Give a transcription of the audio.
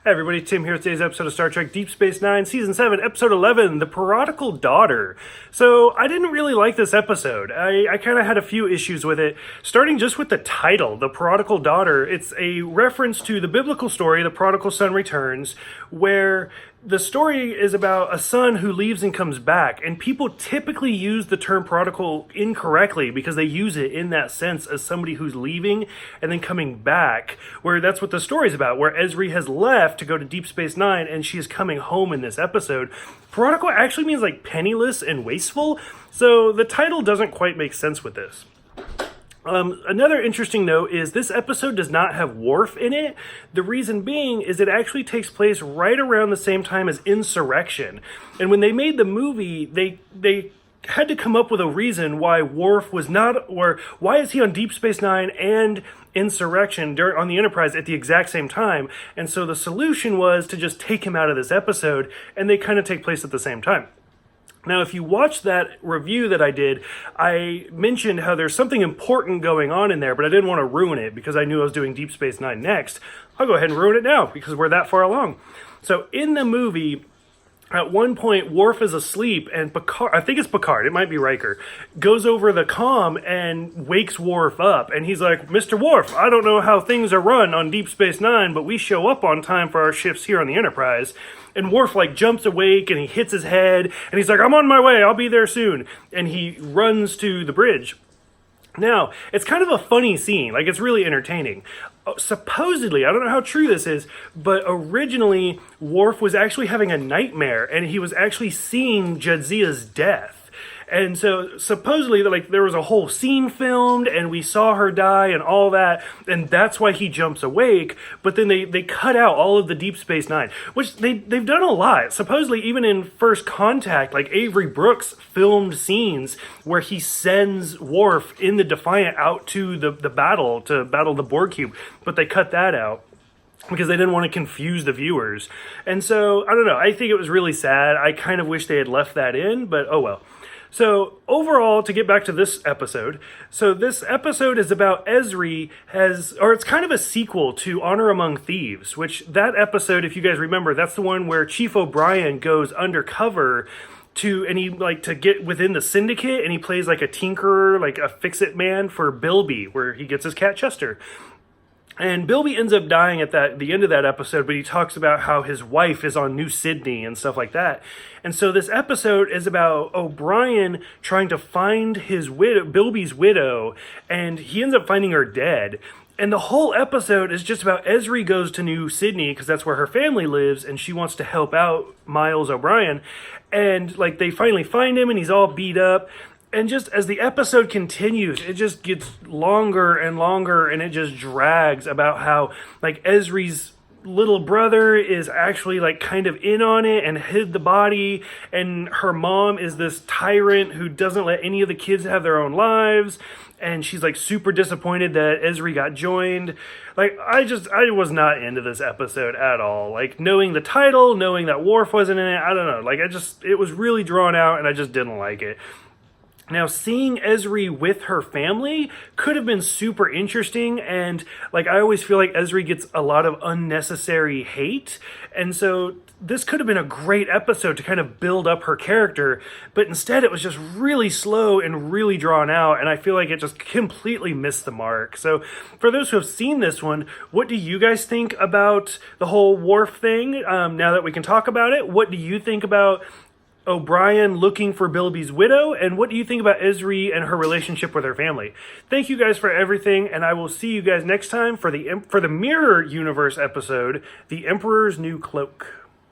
Hey everybody, Tim here with today's episode of Star Trek Deep Space Nine, Season 7, Episode 11, The Prodigal Daughter. So, I didn't really like this episode. I kind of had a few issues with it, starting just with the title, The Prodigal Daughter. It's a reference to the biblical story, The Prodigal Son Returns, where the story is about a son who leaves and comes back, and people typically use the term prodigal incorrectly because they use it in that sense as somebody who's leaving and then coming back, where that's what the story's about, where Ezri has left to go to Deep Space Nine and she is coming home in this episode. Prodigal actually means like penniless and wasteful, so the title doesn't quite make sense with this. Another interesting note is this episode does not have Worf in it. The reason being is it actually takes place right around the same time as Insurrection. And when they made the movie, they had to come up with a reason why Worf was not, or why is he on Deep Space Nine and Insurrection on the Enterprise at the exact same time. And so the solution was to just take him out of this episode, and they kind of take place at the same time. Now, if you watch that review that I did, I mentioned how there's something important going on in there, but I didn't want to ruin it because I knew I was doing Deep Space Nine next. I'll go ahead and ruin it now because we're that far along. So in the movie, at one point, Worf is asleep, and Picard, I think it's Picard, it might be Riker, goes over the comm and wakes Worf up. And he's like, Mr. Worf, I don't know how things are run on Deep Space Nine, but we show up on time for our shifts here on the Enterprise. And Worf, jumps awake, and he hits his head, and he's like, I'm on my way, I'll be there soon. And he runs to the bridge. Now, it's kind of a funny scene, it's really entertaining. Supposedly, I don't know how true this is, but originally, Worf was actually having a nightmare, and he was actually seeing Jadzia's death. And so, supposedly, there was a whole scene filmed, and we saw her die and all that, and that's why he jumps awake, but then they cut out all of the Deep Space Nine, which they've done a lot. Supposedly, even in First Contact, Avery Brooks filmed scenes where he sends Worf in the Defiant out to the battle, to battle the Borg Cube, but they cut that out because they didn't want to confuse the viewers. And so, I don't know, I think it was really sad. I kind of wish they had left that in, but oh well. So overall, to get back to this episode, so this episode is about Ezri it's kind of a sequel to Honor Among Thieves, which that episode, if you guys remember, that's the one where Chief O'Brien goes undercover to get within the syndicate, and he plays a tinkerer, a fix-it man for Bilby, where he gets his cat Chester. And Bilby ends up dying at the end of that episode, but he talks about how his wife is on New Sydney and stuff like that. And so this episode is about O'Brien trying to find his widow, Bilby's widow, and he ends up finding her dead. And the whole episode is just about Ezri goes to New Sydney because that's where her family lives, and she wants to help out Miles O'Brien. And they finally find him, and he's all beat up. And just as the episode continues, it just gets longer and longer, and it just drags about how, Ezri's little brother is actually, kind of in on it and hid the body, and her mom is this tyrant who doesn't let any of the kids have their own lives, and she's, super disappointed that Ezri got joined. I was not into this episode at all. Knowing the title, knowing that Worf wasn't in it, I don't know. It was really drawn out, and I just didn't like it. Now, seeing Ezri with her family could have been super interesting, and I always feel like Ezri gets a lot of unnecessary hate, and so this could have been a great episode to kind of build up her character, but instead it was just really slow and really drawn out, and I feel like it just completely missed the mark. So for those who have seen this one, what do you guys think about the whole Worf thing? Now that we can talk about it, what do you think about O'Brien looking for Bilby's widow, and what do you think about Ezri and her relationship with her family? Thank you guys for everything, and I will see you guys next time for the Mirror Universe episode, The Emperor's New Cloak.